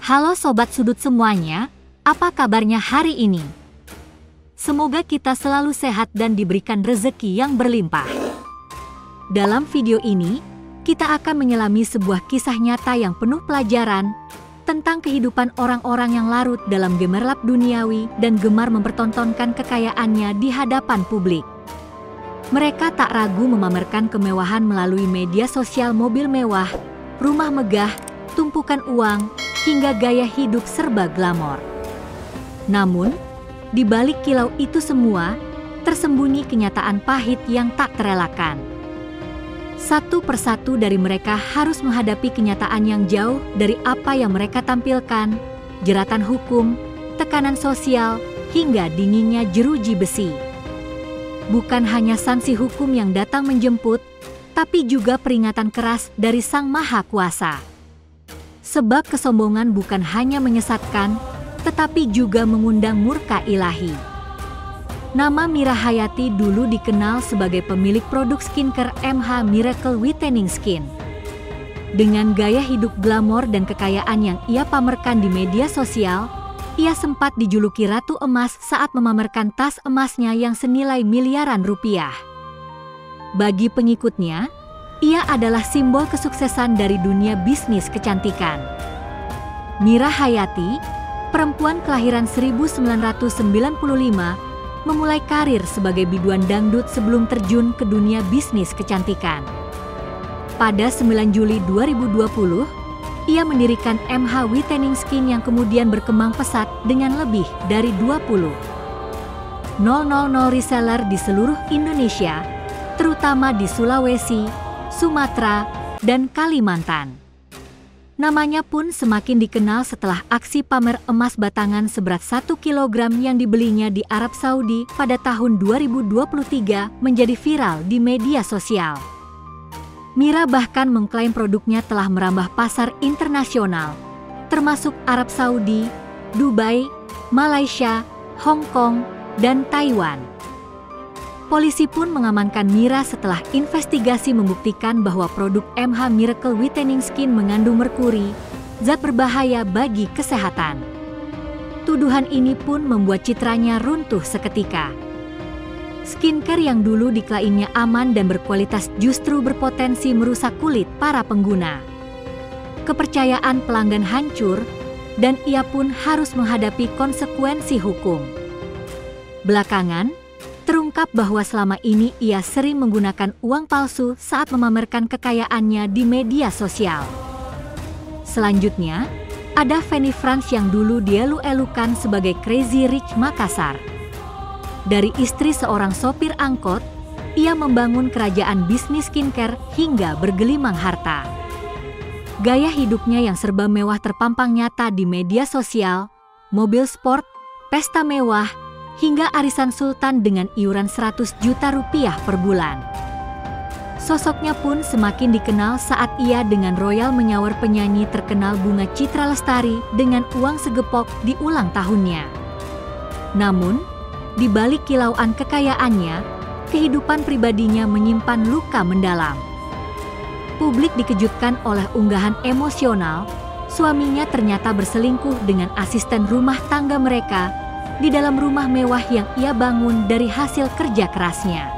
Halo Sobat Sudut semuanya, apa kabarnya hari ini? Semoga kita selalu sehat dan diberikan rezeki yang berlimpah. Dalam video ini, kita akan menyelami sebuah kisah nyata yang penuh pelajaran tentang kehidupan orang-orang yang larut dalam gemerlap duniawi dan gemar mempertontonkan kekayaannya di hadapan publik. Mereka tak ragu memamerkan kemewahan melalui media sosial, mobil mewah, rumah megah, tumpukan uang, hingga gaya hidup serba glamor. Namun, di balik kilau itu semua, tersembunyi kenyataan pahit yang tak terelakkan. Satu persatu dari mereka harus menghadapi kenyataan yang jauh dari apa yang mereka tampilkan, jeratan hukum, tekanan sosial, hingga dinginnya jeruji besi. Bukan hanya sanksi hukum yang datang menjemput, tapi juga peringatan keras dari Sang Maha Kuasa. Sebab kesombongan bukan hanya menyesatkan, tetapi juga mengundang murka ilahi. Nama Mira Hayati dulu dikenal sebagai pemilik produk skincare MH Miracle Whitening Skin. Dengan gaya hidup glamor dan kekayaan yang ia pamerkan di media sosial, ia sempat dijuluki Ratu Emas saat memamerkan tas emasnya yang senilai miliaran rupiah. Bagi pengikutnya, ia adalah simbol kesuksesan dari dunia bisnis kecantikan. Mira Hayati, perempuan kelahiran 1995, memulai karir sebagai biduan dangdut sebelum terjun ke dunia bisnis kecantikan. Pada 9 Juli 2020, ia mendirikan MH Whitening Skin yang kemudian berkembang pesat dengan lebih dari 20.000 reseller di seluruh Indonesia, terutama di Sulawesi, Sumatera, dan Kalimantan. Namanya pun semakin dikenal setelah aksi pamer emas batangan seberat 1 kg yang dibelinya di Arab Saudi pada tahun 2023 menjadi viral di media sosial. Mira bahkan mengklaim produknya telah merambah pasar internasional, termasuk Arab Saudi, Dubai, Malaysia, Hong Kong, dan Taiwan. Polisi pun mengamankan Mira setelah investigasi membuktikan bahwa produk MH Miracle Whitening Skin mengandung merkuri, zat berbahaya bagi kesehatan. Tuduhan ini pun membuat citranya runtuh seketika. Skincare yang dulu diklaimnya aman dan berkualitas justru berpotensi merusak kulit para pengguna. Kepercayaan pelanggan hancur, dan ia pun harus menghadapi konsekuensi hukum. Belakangan, terungkap bahwa selama ini ia sering menggunakan uang palsu saat memamerkan kekayaannya di media sosial. Selanjutnya, ada Fanny Frans yang dulu dielu-elukan sebagai Crazy Rich Makassar. Dari istri seorang sopir angkot, ia membangun kerajaan bisnis skincare hingga bergelimang harta. Gaya hidupnya yang serba mewah terpampang nyata di media sosial, mobil sport, pesta mewah, hingga arisan sultan dengan iuran 100 juta rupiah per bulan. Sosoknya pun semakin dikenal saat ia dengan royal menyawar penyanyi terkenal Bunga Citra Lestari dengan uang segepok di ulang tahunnya. Namun, di balik kilauan kekayaannya, kehidupan pribadinya menyimpan luka mendalam. Publik dikejutkan oleh unggahan emosional, suaminya ternyata berselingkuh dengan asisten rumah tangga mereka di dalam rumah mewah yang ia bangun dari hasil kerja kerasnya.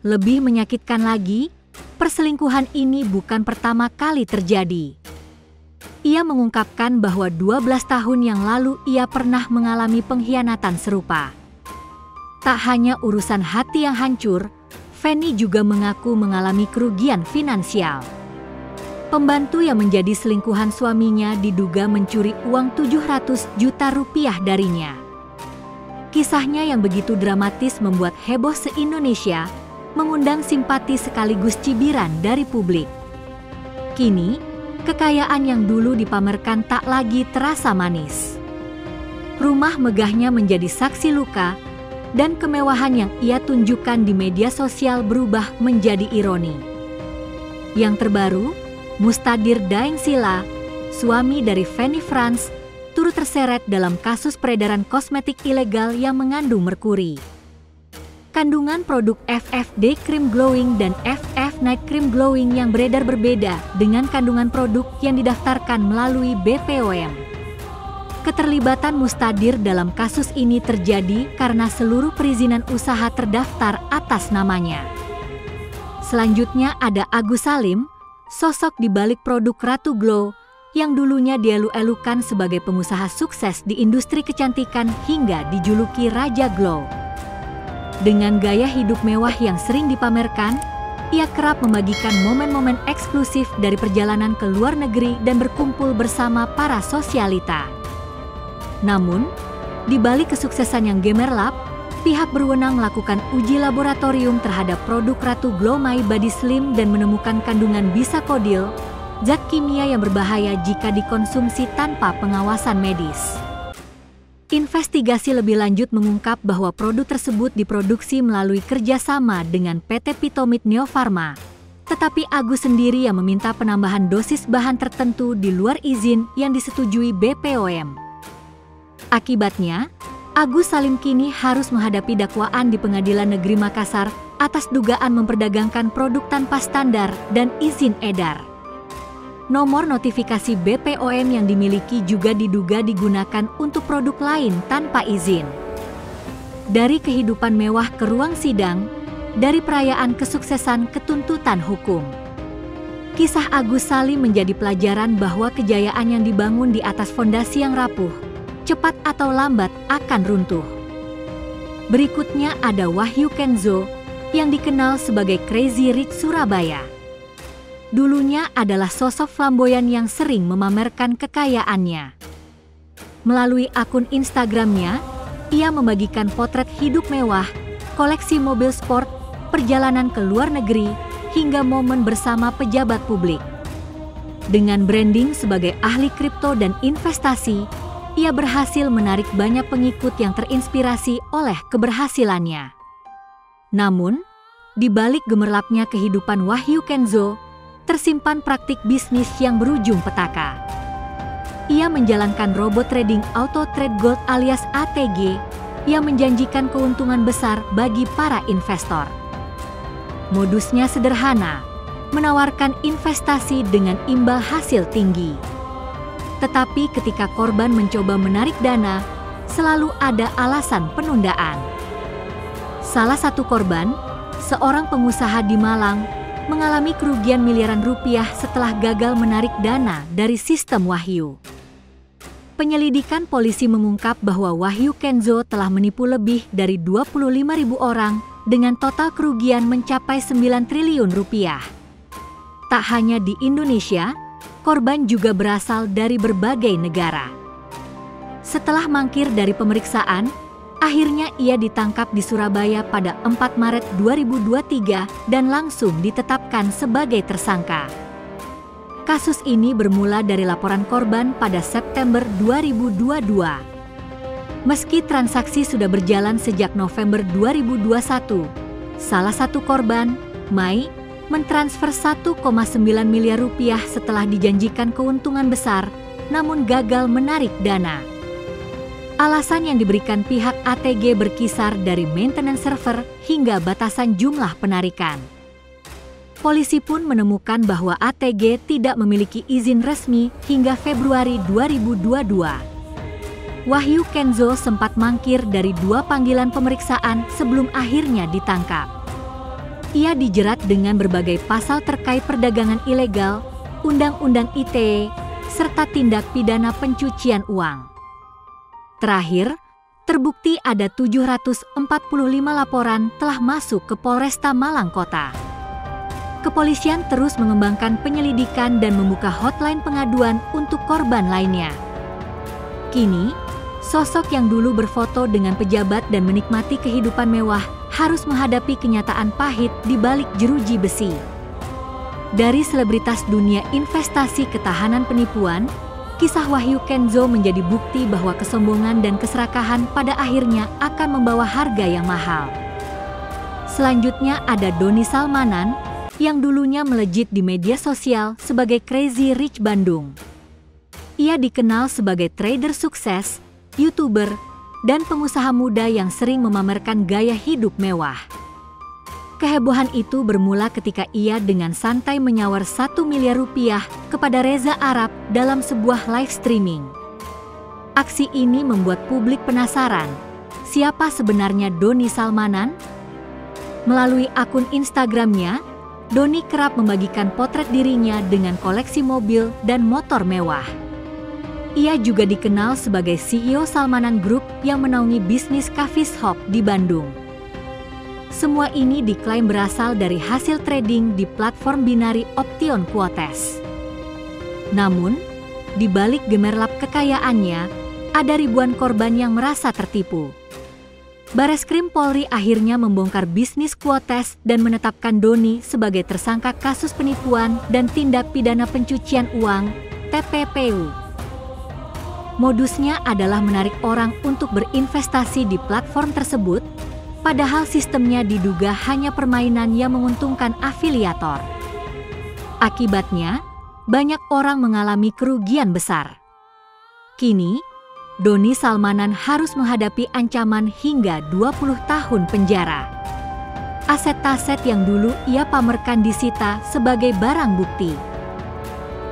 Lebih menyakitkan lagi, perselingkuhan ini bukan pertama kali terjadi. Ia mengungkapkan bahwa 12 tahun yang lalu ia pernah mengalami pengkhianatan serupa. Tak hanya urusan hati yang hancur, Fanny juga mengaku mengalami kerugian finansial. Pembantu yang menjadi selingkuhan suaminya diduga mencuri uang 700 juta rupiah darinya. Kisahnya yang begitu dramatis membuat heboh se-Indonesia, mengundang simpati sekaligus cibiran dari publik. Kini, kekayaan yang dulu dipamerkan tak lagi terasa manis. Rumah megahnya menjadi saksi luka, dan kemewahan yang ia tunjukkan di media sosial berubah menjadi ironi. Yang terbaru, Mustadir Daeng Sila, suami dari Fanny Frans, turut terseret dalam kasus peredaran kosmetik ilegal yang mengandung merkuri. Kandungan produk FF Day Cream Glowing dan FF Night Cream Glowing yang beredar berbeda dengan kandungan produk yang didaftarkan melalui BPOM. Keterlibatan Mustadir dalam kasus ini terjadi karena seluruh perizinan usaha terdaftar atas namanya. Selanjutnya ada Agus Salim, sosok di balik produk Ratu Glow yang dulunya dielu-elukan sebagai pengusaha sukses di industri kecantikan hingga dijuluki Raja Glow. Dengan gaya hidup mewah yang sering dipamerkan, ia kerap membagikan momen-momen eksklusif dari perjalanan ke luar negeri dan berkumpul bersama para sosialita. Namun, di balik kesuksesan yang gemerlap, pihak berwenang melakukan uji laboratorium terhadap produk Ratu Glow My Body Slim dan menemukan kandungan bisakodil, zat kimia yang berbahaya jika dikonsumsi tanpa pengawasan medis. Investigasi lebih lanjut mengungkap bahwa produk tersebut diproduksi melalui kerjasama dengan PT Pitomit Neo Pharma. Tetapi Agus sendiri yang meminta penambahan dosis bahan tertentu di luar izin yang disetujui BPOM. Akibatnya, Agus Salim kini harus menghadapi dakwaan di Pengadilan Negeri Makassar atas dugaan memperdagangkan produk tanpa standar dan izin edar. Nomor notifikasi BPOM yang dimiliki juga diduga digunakan untuk produk lain tanpa izin. Dari kehidupan mewah ke ruang sidang, dari perayaan kesuksesan ke tuntutan hukum. Kisah Agus Salim menjadi pelajaran bahwa kejayaan yang dibangun di atas fondasi yang rapuh, cepat atau lambat akan runtuh. Berikutnya ada Wahyu Kenzo yang dikenal sebagai Crazy Rich Surabaya. Dulunya adalah sosok flamboyan yang sering memamerkan kekayaannya. Melalui akun Instagramnya, ia membagikan potret hidup mewah, koleksi mobil sport, perjalanan ke luar negeri, hingga momen bersama pejabat publik. Dengan branding sebagai ahli kripto dan investasi, ia berhasil menarik banyak pengikut yang terinspirasi oleh keberhasilannya. Namun, di balik gemerlapnya kehidupan Wahyu Kenzo, tersimpan praktik bisnis yang berujung petaka. Ia menjalankan robot trading Auto Trade Gold alias ATG yang menjanjikan keuntungan besar bagi para investor. Modusnya sederhana, menawarkan investasi dengan imbal hasil tinggi. Tetapi ketika korban mencoba menarik dana, selalu ada alasan penundaan. Salah satu korban, seorang pengusaha di Malang, mengalami kerugian miliaran rupiah setelah gagal menarik dana dari sistem Wahyu. Penyelidikan polisi mengungkap bahwa Wahyu Kenzo telah menipu lebih dari 25.000 orang dengan total kerugian mencapai 9 triliun rupiah. Tak hanya di Indonesia, korban juga berasal dari berbagai negara. Setelah mangkir dari pemeriksaan, akhirnya ia ditangkap di Surabaya pada 4 Maret 2023 dan langsung ditetapkan sebagai tersangka. Kasus ini bermula dari laporan korban pada September 2022. Meski transaksi sudah berjalan sejak November 2021, salah satu korban, Mai, mentransfer 1,9 miliar rupiah setelah dijanjikan keuntungan besar, namun gagal menarik dana. Alasan yang diberikan pihak ATG berkisar dari maintenance server hingga batasan jumlah penarikan. Polisi pun menemukan bahwa ATG tidak memiliki izin resmi hingga Februari 2022. Wahyu Kenzo sempat mangkir dari 2 panggilan pemeriksaan sebelum akhirnya ditangkap. Ia dijerat dengan berbagai pasal terkait perdagangan ilegal, Undang-Undang ITE, serta tindak pidana pencucian uang. Terakhir, terbukti ada 745 laporan telah masuk ke Polresta Malang Kota. Kepolisian terus mengembangkan penyelidikan dan membuka hotline pengaduan untuk korban lainnya. Kini, sosok yang dulu berfoto dengan pejabat dan menikmati kehidupan mewah harus menghadapi kenyataan pahit di balik jeruji besi. Dari selebritas dunia investasi ketahanan penipuan, kisah Wahyu Kenzo menjadi bukti bahwa kesombongan dan keserakahan pada akhirnya akan membawa harga yang mahal. Selanjutnya ada Doni Salmanan, yang dulunya melejit di media sosial sebagai Crazy Rich Bandung. Ia dikenal sebagai trader sukses, YouTuber, dan pengusaha muda yang sering memamerkan gaya hidup mewah. Kehebohan itu bermula ketika ia dengan santai menyawar 1 miliar rupiah kepada Reza Arab dalam sebuah live streaming. Aksi ini membuat publik penasaran, siapa sebenarnya Doni Salmanan? Melalui akun Instagramnya, Doni kerap membagikan potret dirinya dengan koleksi mobil dan motor mewah. Ia juga dikenal sebagai CEO Salmanan Group yang menaungi bisnis coffee shop di Bandung. Semua ini diklaim berasal dari hasil trading di platform binari Option Quotes. Namun, di balik gemerlap kekayaannya, ada ribuan korban yang merasa tertipu. Bareskrim Polri akhirnya membongkar bisnis Quotes dan menetapkan Doni sebagai tersangka kasus penipuan dan tindak pidana pencucian uang (TPPU). Modusnya adalah menarik orang untuk berinvestasi di platform tersebut, padahal sistemnya diduga hanya permainan yang menguntungkan afiliator. Akibatnya, banyak orang mengalami kerugian besar. Kini, Doni Salmanan harus menghadapi ancaman hingga 20 tahun penjara. Aset-aset yang dulu ia pamerkan disita sebagai barang bukti.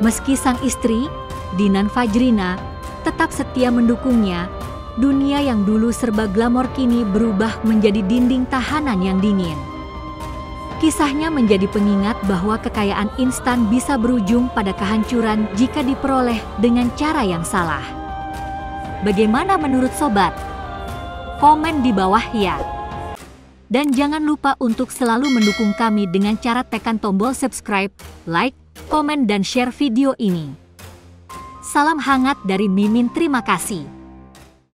Meski sang istri, Dinan Fajrina, tetap setia mendukungnya, dunia yang dulu serba glamor kini berubah menjadi dinding tahanan yang dingin. Kisahnya menjadi pengingat bahwa kekayaan instan bisa berujung pada kehancuran jika diperoleh dengan cara yang salah. Bagaimana menurut sobat? Komen di bawah ya. Dan jangan lupa untuk selalu mendukung kami dengan cara tekan tombol subscribe, like, komen dan share video ini. Salam hangat dari Mimin, terima kasih.